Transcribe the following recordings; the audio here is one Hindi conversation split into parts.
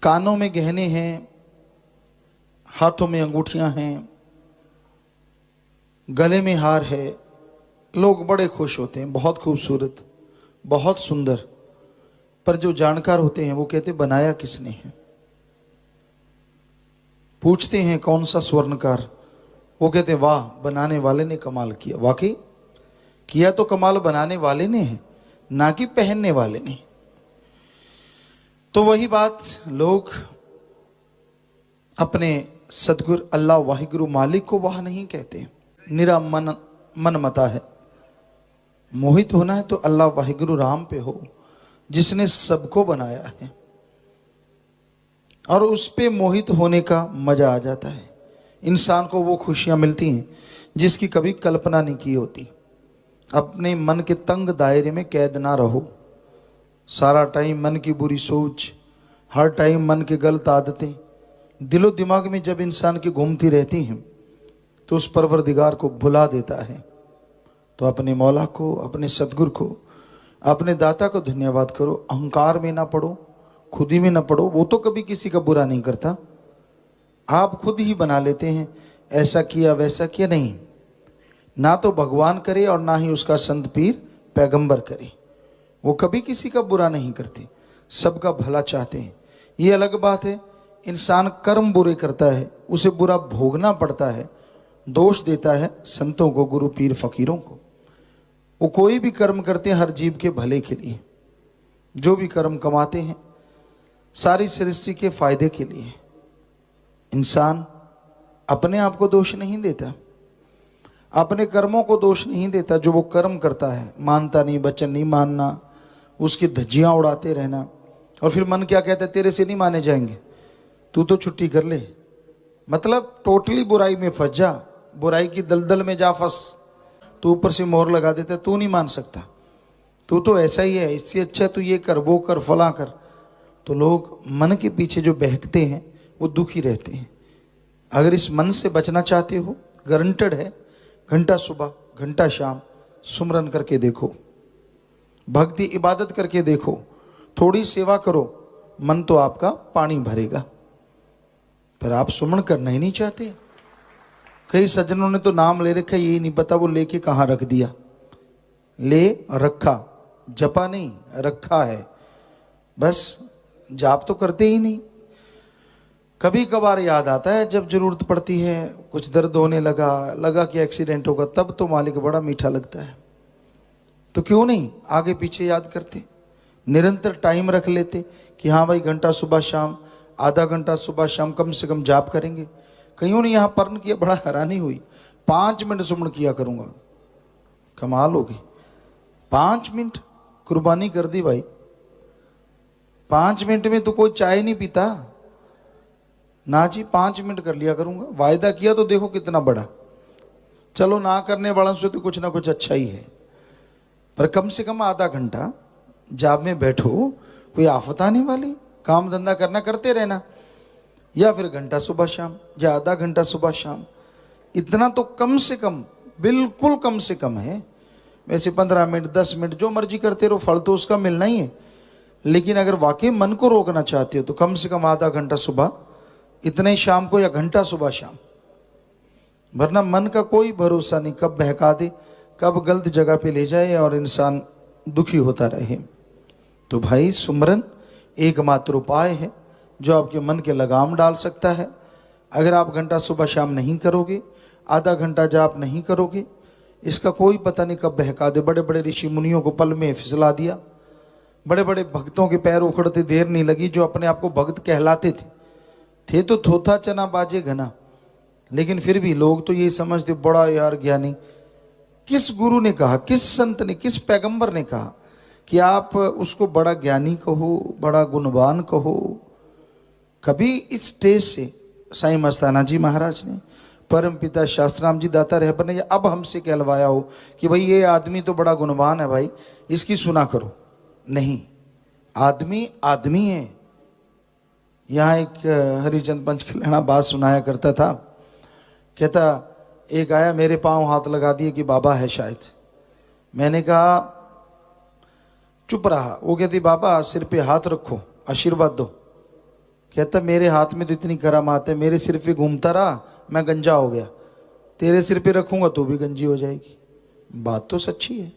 कानों में गहने हैं, हाथों में अंगूठियां हैं, गले में हार है। लोग बड़े खुश होते हैं, बहुत खूबसूरत, बहुत सुंदर। पर जो जानकार होते हैं वो कहते बनाया किसने है। पूछते हैं कौन सा स्वर्णकार, वो कहते वाह बनाने वाले ने कमाल किया। वाकई किया तो कमाल बनाने वाले ने है, ना कि पहनने वाले ने। तो वही बात, लोग अपने सदगुरु अल्लाह वाहिगुरु मालिक को वाह नहीं कहते। निरा मन मता है। मोहित होना है तो अल्लाह वाहिगुरु राम पे हो, जिसने सबको बनाया है, और उस पे मोहित होने का मजा आ जाता है। इंसान को वो खुशियां मिलती हैं जिसकी कभी कल्पना नहीं की होती। अपने मन के तंग दायरे में कैद ना रहो। सारा टाइम मन की बुरी सोच, हर टाइम मन की गलत आदतें दिलो दिमाग में जब इंसान की घूमती रहती हैं तो उस परवरदिगार को भुला देता है। तो अपने मौला को, अपने सदगुरु को, अपने दाता को धन्यवाद करो। अहंकार में ना पड़ो, खुद ही में ना पड़ो। वो तो कभी किसी का बुरा नहीं करता, आप खुद ही बना लेते हैं ऐसा किया वैसा किया। नहीं, ना तो भगवान करे और ना ही उसका संत पीर पैगंबर करे। वो कभी किसी का बुरा नहीं करते, सबका भला चाहते हैं। ये अलग बात है इंसान कर्म बुरे करता है, उसे बुरा भोगना पड़ता है, दोष देता है संतों को, गुरु पीर फकीरों को। वो कोई भी कर्म करते हैं हर जीव के भले के लिए। जो भी कर्म कमाते हैं सारी सृष्टि के फायदे के लिए। इंसान अपने आप को दोष नहीं देता, अपने कर्मों को दोष नहीं देता। जो वो कर्म करता है, मानता नहीं, वचन नहीं मानना, उसकी धज्जियां उड़ाते रहना, और फिर मन क्या कहता है, तेरे से नहीं माने जाएंगे, तू तो छुट्टी कर ले। मतलब टोटली बुराई में फंस जा, बुराई की दलदल में जा फंस। तू ऊपर से मोहर लगा देता, तू नहीं मान सकता, तू तो ऐसा ही है, इससे अच्छा तू ये कर, वो कर, फला कर। तो लोग मन के पीछे जो बहकते हैं वो दुखी रहते हैं। अगर इस मन से बचना चाहते हो, गारंटेड है, घंटा सुबह घंटा शाम सुमरन करके देखो, भक्ति इबादत करके देखो, थोड़ी सेवा करो, मन तो आपका पानी भरेगा। पर आप सुमन करना ही नहीं चाहते। कई सज्जनों ने तो नाम ले रखा, यही नहीं पता वो लेके कहाँ रख दिया। ले रखा, जपा नहीं, रखा है, बस जाप तो करते ही नहीं। कभी कभार याद आता है जब जरूरत पड़ती है, कुछ दर्द होने लगा कि एक्सीडेंट होगा, तब तो मालिक बड़ा मीठा लगता है। तो क्यों नहीं आगे पीछे याद करते, निरंतर टाइम रख लेते कि हाँ भाई घंटा सुबह शाम, आधा घंटा सुबह शाम कम से कम जाप करेंगे। कईयों ने यहाँ पर्ण किया, बड़ा हैरानी हुई। 5 मिनट सुमन किया करूंगा, कमाल होगी। 5 मिनट कुर्बानी कर दी भाई। 5 मिनट में तो कोई चाय नहीं पीता ना जी। 5 मिनट कर लिया करूंगा, वायदा किया तो देखो कितना बड़ा। चलो ना करने वालों से तो कुछ ना कुछ अच्छा ही है, पर कम से कम आधा घंटा जाप में बैठो, कोई आफत आने वाली। काम धंधा करना, करते रहना, या फिर घंटा सुबह शाम या आधा घंटा सुबह शाम, इतना तो कम से कम, बिल्कुल कम से कम है। वैसे 15 मिनट 10 मिनट जो मर्जी करते रहो, फल तो उसका मिलना ही है। लेकिन अगर वाकई मन को रोकना चाहते हो तो कम से कम आधा घंटा सुबह, इतने ही शाम को, या घंटा सुबह शाम। वरना मन का कोई भरोसा नहीं, कब बहका दे, कब गलत जगह पे ले जाए और इंसान दुखी होता रहे। तो भाई सुमरन एकमात्र उपाय है जो आपके मन के लगाम डाल सकता है। अगर आप घंटा सुबह शाम नहीं करोगे, आधा घंटा जाप नहीं करोगे, इसका कोई पता नहीं कब बहका दे। बड़े बड़े ऋषि मुनियों को पल में फिसला दिया, बड़े बड़े भक्तों के पैर उखड़ते देर नहीं लगी, जो अपने आप को भक्त कहलाते थे तो थोथा चना बाजे घना। लेकिन फिर भी लोग तो ये समझते बड़ा यार ज्ञानी। किस गुरु ने कहा, किस संत ने, किस पैगंबर ने कहा कि आप उसको बड़ा ज्ञानी कहो, बड़ा गुणवान कहो? कभी इस स्टेज से साईं मस्ताना जी महाराज ने, परम पिता शास्त्राम जी दाता रहबर ने अब हमसे कहलवाया हो कि भाई ये आदमी तो बड़ा गुणवान है भाई, इसकी सुना करो? नहीं, आदमी आदमी है। यहाँ एक हरिचंद पंच खिलाना बात सुनाया करता था, कहता एक आया, मेरे पांव हाथ लगा दिए कि बाबा है शायद। मैंने कहा, चुप रहा। वो कहती बाबा सिर पे हाथ रखो, आशीर्वाद दो। कहता मेरे हाथ में तो इतनी करामात है, मेरे सिर पे घूमता रहा मैं गंजा हो गया, तेरे सिर पे रखूंगा तो भी गंजी हो जाएगी। बात तो सच्ची है।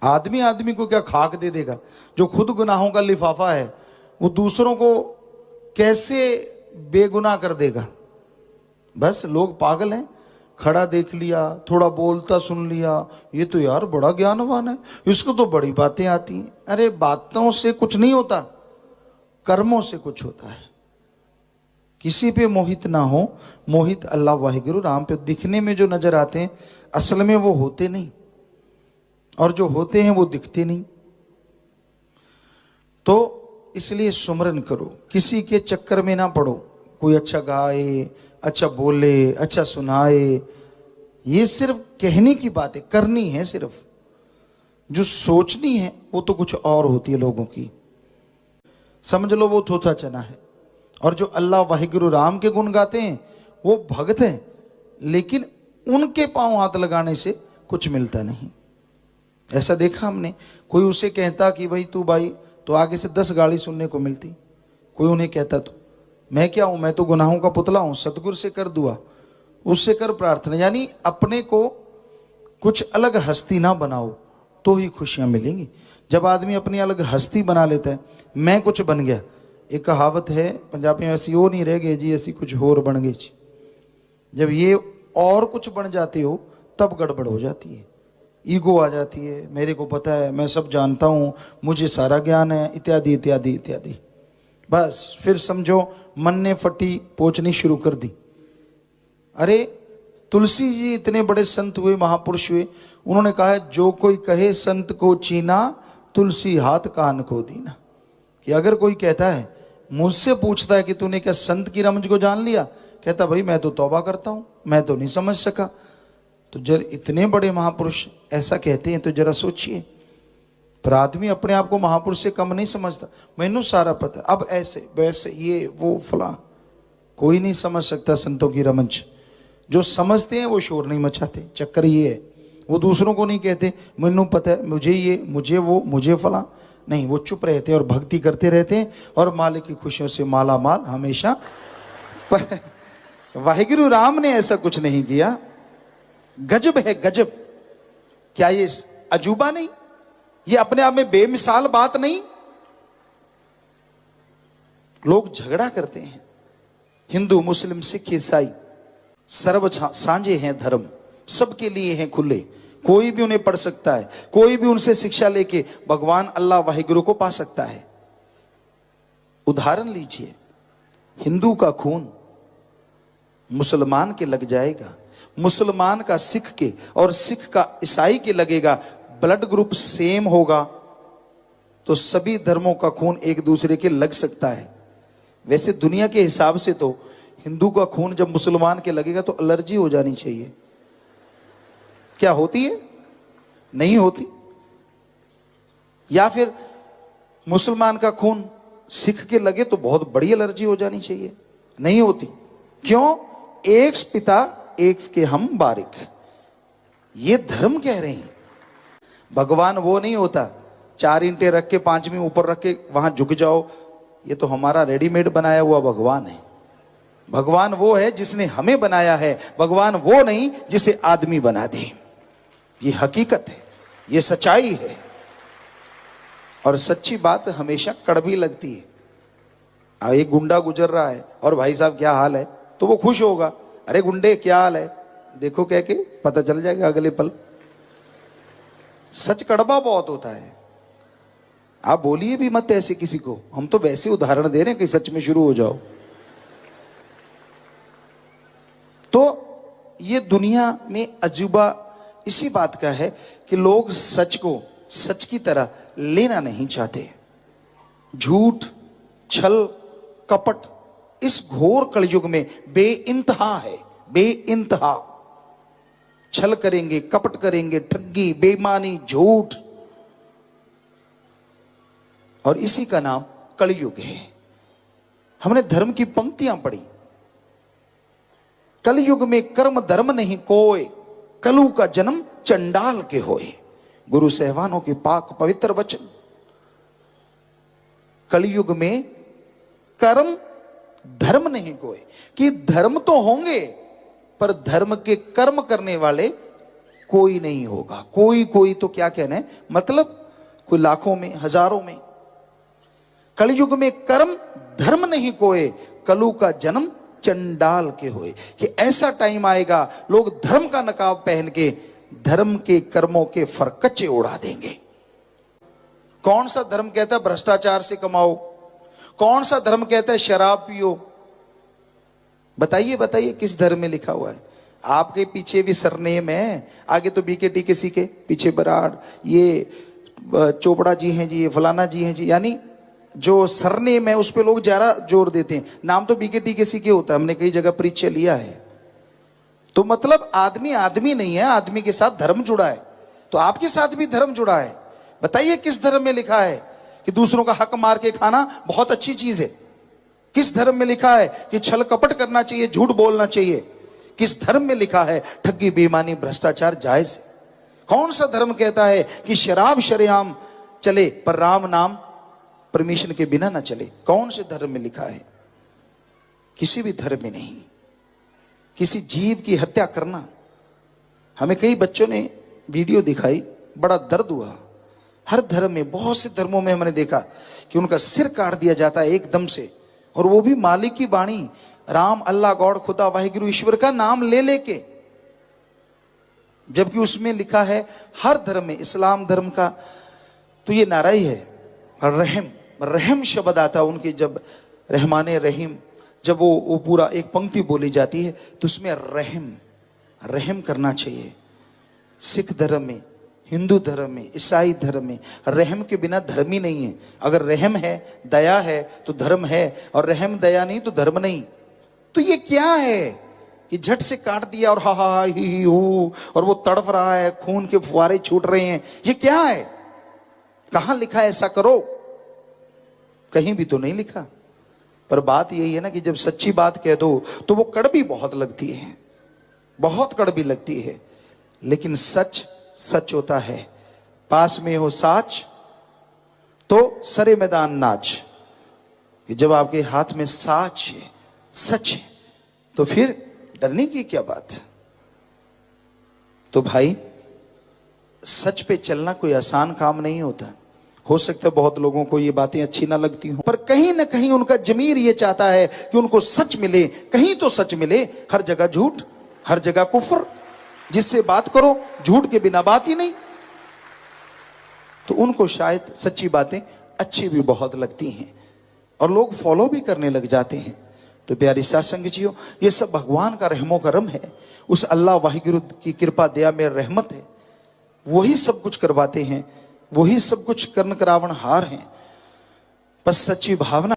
आदमी आदमी को क्या खाक दे देगा? जो खुद गुनाहों का लिफाफा है वो दूसरों को कैसे बेगुनाह कर देगा? बस लोग पागल हैं। खड़ा देख लिया, थोड़ा बोलता सुन लिया, ये तो यार बड़ा ज्ञानवान है, इसको तो बड़ी बातें आती हैं। अरे बातों से कुछ नहीं होता, कर्मों से कुछ होता है। किसी पे मोहित ना हो, मोहित अल्लाह वाहिगुरु राम पे। दिखने में जो नजर आते हैं असल में वो होते नहीं, और जो होते हैं वो दिखते नहीं। तो इसलिए सुमरन करो, किसी के चक्कर में ना पड़ो। कोई अच्छा गाए, अच्छा बोले, अच्छा सुनाए, ये सिर्फ कहने की बातें करनी है। सिर्फ जो सोचनी है वो तो कुछ और होती है लोगों की। समझ लो वो थोथा चना है। और जो अल्लाह वाहिगुरु राम के गुण गाते हैं वो भगत हैं, लेकिन उनके पांव हाथ लगाने से कुछ मिलता नहीं। ऐसा देखा हमने। कोई उसे कहता कि भाई तू भाई, तो आगे से 10 गाली सुनने को मिलती। कोई उन्हें कहता तो मैं क्या हूं, मैं तो गुनाहों का पुतला हूं, सतगुरु से कर दुआ, उससे कर प्रार्थना। यानी अपने को कुछ अलग हस्ती ना बनाओ तो ही खुशियां मिलेंगी। जब आदमी अपनी अलग हस्ती बना लेता है, मैं कुछ बन गया। एक कहावत है पंजाबी में, ऐसी वो नहीं रह गए जी, ऐसी कुछ और बन गई जी। जब ये और कुछ बन जाते हो तब गड़बड़ हो जाती है, ईगो आ जाती है, मेरे को पता है, मैं सब जानता हूं, मुझे सारा ज्ञान है, इत्यादि इत्यादि इत्यादि। बस फिर समझो मन ने फटी पोंछनी शुरू कर दी। अरे तुलसी जी इतने बड़े संत हुए, महापुरुष हुए, उन्होंने कहा है जो कोई कहे संत को चीना, तुलसी हाथ कान को दीना। कि अगर कोई कहता है, मुझसे पूछता है कि तूने क्या संत की रमज को जान लिया, कहता भाई मैं तो तौबा करता हूं, मैं तो नहीं समझ सका। तो जब इतने बड़े महापुरुष ऐसा कहते हैं तो जरा सोचिए। पर आदमी अपने आप को महापुरुष से कम नहीं समझता, मैनू सारा पता, अब ऐसे वैसे ये वो फला। कोई नहीं समझ सकता संतों की रमज। जो समझते हैं वो शोर नहीं मचाते। चक्कर ये है, वो दूसरों को नहीं कहते मैनू पता है, मुझे ये, मुझे वो, मुझे फला। नहीं, वो चुप रहते हैं और भक्ति करते रहते हैं और मालिक की खुशियों से माला माल हमेशा। पर वाहिगुरु राम ने ऐसा कुछ नहीं किया। गजब है गजब। क्या ये अजूबा नहीं? ये अपने आप में बेमिसाल बात नहीं? लोग झगड़ा करते हैं, हिंदू मुस्लिम सिख ईसाई सर्व सांझे हैं धर्म, सबके लिए हैं खुले, कोई भी उन्हें पढ़ सकता है, कोई भी उनसे शिक्षा लेके भगवान अल्लाह वाहिगुरु को पा सकता है। उदाहरण लीजिए, हिंदू का खून मुसलमान के लग जाएगा, मुसलमान का सिख के और सिख का ईसाई के लगेगा, ब्लड ग्रुप सेम होगा तो सभी धर्मों का खून एक दूसरे के लग सकता है। वैसे दुनिया के हिसाब से तो हिंदू का खून जब मुसलमान के लगेगा तो एलर्जी हो जानी चाहिए। क्या होती है? नहीं होती। या फिर मुसलमान का खून सिख के लगे तो बहुत बड़ी एलर्जी हो जानी चाहिए। नहीं होती। क्यों? एक पिता एक के हम बारिक, ये धर्म कह रहे हैं। भगवान वो नहीं होता 4 ईंटें रख के 5वीं ऊपर रख के वहां झुक जाओ, ये तो हमारा रेडीमेड बनाया हुआ भगवान है। भगवान वो है जिसने हमें बनाया है, भगवान वो नहीं जिसे आदमी बना दे। ये हकीकत है, ये सच्चाई है। और सच्ची बात हमेशा कड़वी लगती है। अब एक गुंडा गुजर रहा है और भाई साहब क्या हाल है, तो वो खुश होगा, अरे गुंडे क्या हाल है, देखो कह के पता चल जाएगा अगले पल। सच कड़वा बहुत होता है। आप बोलिए भी मत ऐसे किसी को, हम तो वैसे उदाहरण दे रहे हैं कि सच में शुरू हो जाओ। तो ये दुनिया में अजूबा इसी बात का है कि लोग सच को सच की तरह लेना नहीं चाहते। झूठ, छल, कपट इस घोर कलयुग में बेइंतहा है, बेइंतहा। छल करेंगे, कपट करेंगे, ठगी, बेईमानी, झूठ, और इसी का नाम कलयुग है। हमने धर्म की पंक्तियां पढ़ी, कलयुग में कर्म धर्म नहीं कोय, कलु का जन्म चंडाल के होए। गुरु सहवानों के पाक पवित्र वचन। कलयुग में कर्म धर्म नहीं कोई, कि धर्म तो होंगे पर धर्म के कर्म करने वाले कोई नहीं होगा। कोई कोई तो क्या कहना है, मतलब कोई लाखों में, हजारों में। कलयुग में कर्म धर्म नहीं कोई, कलु का जन्म चंडाल के होए। कि ऐसा टाइम आएगा लोग धर्म का नकाब पहन के धर्म के कर्मों के फरकच्चे उड़ा देंगे। कौन सा धर्म कहता है भ्रष्टाचार से कमाओ? कौन सा धर्म कहता है शराब पियो? बताइए बताइए, किस धर्म में लिखा हुआ है? आपके पीछे भी सरनेम है, आगे तो बीकेटी किसी के पीछे बराड़, ये चोपड़ा जी हैं जी, ये फलाना जी हैं जी, यानी जो सरनेम है उस पे लोग ज्यादा जोर देते हैं। नाम तो बीकेटी किसी के होता है, हमने कई जगह परिचय लिया है। तो मतलब आदमी आदमी नहीं है, आदमी के साथ धर्म जुड़ा है। तो आपके साथ भी धर्म जुड़ा है। बताइए किस धर्म में लिखा है कि दूसरों का हक मार के खाना बहुत अच्छी चीज है? किस धर्म में लिखा है कि छल कपट करना चाहिए, झूठ बोलना चाहिए? किस धर्म में लिखा है ठगी बेईमानी भ्रष्टाचार जायज है? कौन सा धर्म कहता है कि शराब शरेआम चले पर राम नाम परमिशन के बिना ना चले? कौन से धर्म में लिखा है? किसी भी धर्म में नहीं। किसी जीव की हत्या करना, हमें कई बच्चों ने वीडियो दिखाई, बड़ा दर्द हुआ। हर धर्म में, बहुत से धर्मों में हमने देखा कि उनका सिर काट दिया जाता है एकदम से, और वो भी मालिक की वाणी, राम, अल्लाह, गॉड, खुदा, वाहिगुरु, ईश्वर का नाम ले लेके। जबकि उसमें लिखा है हर धर्म में, इस्लाम धर्म का तो ये नारा ही है, रहम। रहम शब्द आता है उनके, जब रहमाने रहीम, जब वो पूरा एक पंक्ति बोली जाती है तो उसमें रहम रहम करना चाहिए। सिख धर्म में, हिंदू धर्म में, ईसाई धर्म में रहम के बिना धर्म ही नहीं है। अगर रहम है, दया है तो धर्म है, और रहम दया नहीं तो धर्म नहीं। तो ये क्या है कि झट से काट दिया और हा हा ही हू, और वो तड़प रहा है, खून के फुहारे छूट रहे हैं? ये क्या है? कहां लिखा है ऐसा करो? कहीं भी तो नहीं लिखा। पर बात यही है ना कि जब सच्ची बात कह दो तो वो कड़वी बहुत लगती है, बहुत कड़वी लगती है। लेकिन सच सच होता है। पास में हो साच तो सरे मैदान नाच। कि जब आपके हाथ में साच है, सच है, तो फिर डरने की क्या बात? तो भाई, सच पे चलना कोई आसान काम नहीं होता। हो सकता है बहुत लोगों को ये बातें अच्छी ना लगती हों, पर कहीं ना कहीं उनका जमीर ये चाहता है कि उनको सच मिले। कहीं तो सच मिले, हर जगह झूठ, हर जगह कुफ्र। जिससे बात करो झूठ के बिना बात ही नहीं। तो उनको शायद सच्ची बातें अच्छी भी बहुत लगती हैं और लोग फॉलो भी करने लग जाते हैं। तो प्यारी साथ संगतियों, ये सब भगवान का रहमो करम है। उस अल्लाह वाहिगुरु की कृपा दया में रहमत है। वही सब कुछ करवाते हैं, वही सब कुछ कर्ण करावण हार हैं। बस सच्ची भावना